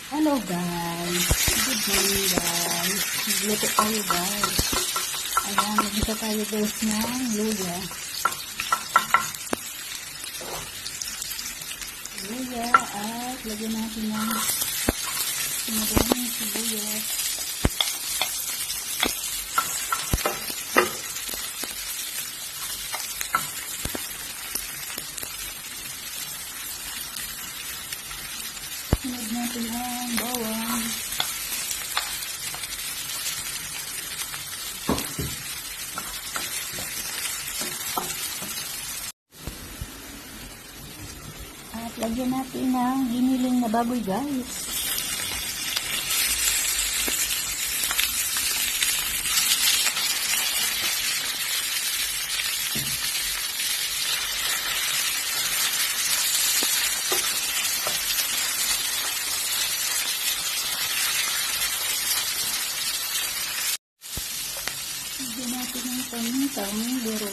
Hello guys, good morning guys. Magluto tayo guys. Ayan, magbisa tayo guys ng luya. Luya at lagyan natin ng sinabawang sibuyas. Sunod natin ang bawang. At lagyan natin ng giniling na baboy guys. Lagyan natin ng pamintang biro.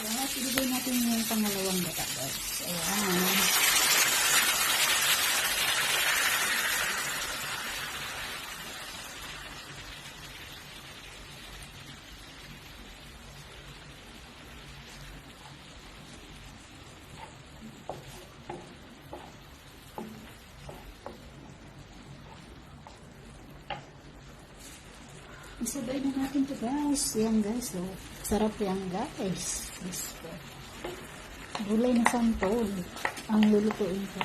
At ilagay natin yung pangalawang gata guys. Ayan. Isabay na natin to guys. Yan guys. Oh. Sarap yan guys. Gulay na santol ang lulutuin ko.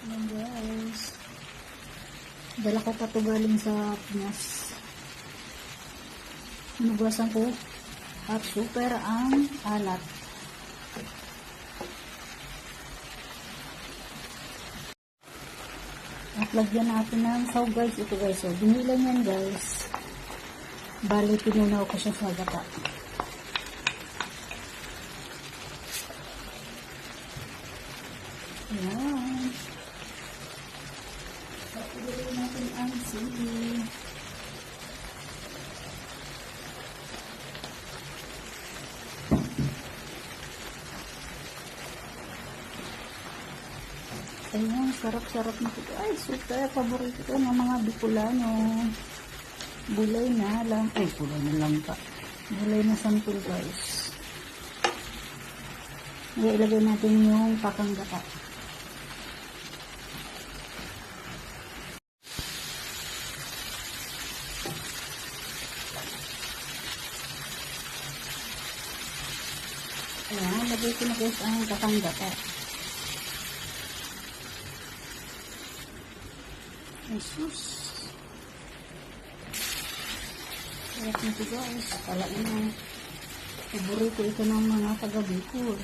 Yan guys. Dala ko pa to galing sa Pinas. Hinugasan ko at super ang alat. At lagyan natin ng saw guys. Ito guys. So, binilan yan guys. Bali, pinunaw ko siya sa gata. Ayan. At ilagay natin ang sili. Ayan, sarap-sarap na ito. Ay, super. Paborito ko ng mga Bicolano. Gulay na lang. Ay, gulay na lang pa. Gulay na santol guys. Ilagay natin yung pakanggata. Ayan, lagay ko na guys ang pakanggata. Jesus. Sarap na ito guys. Kalain na. Paborito ito ng mga taga-Bicol.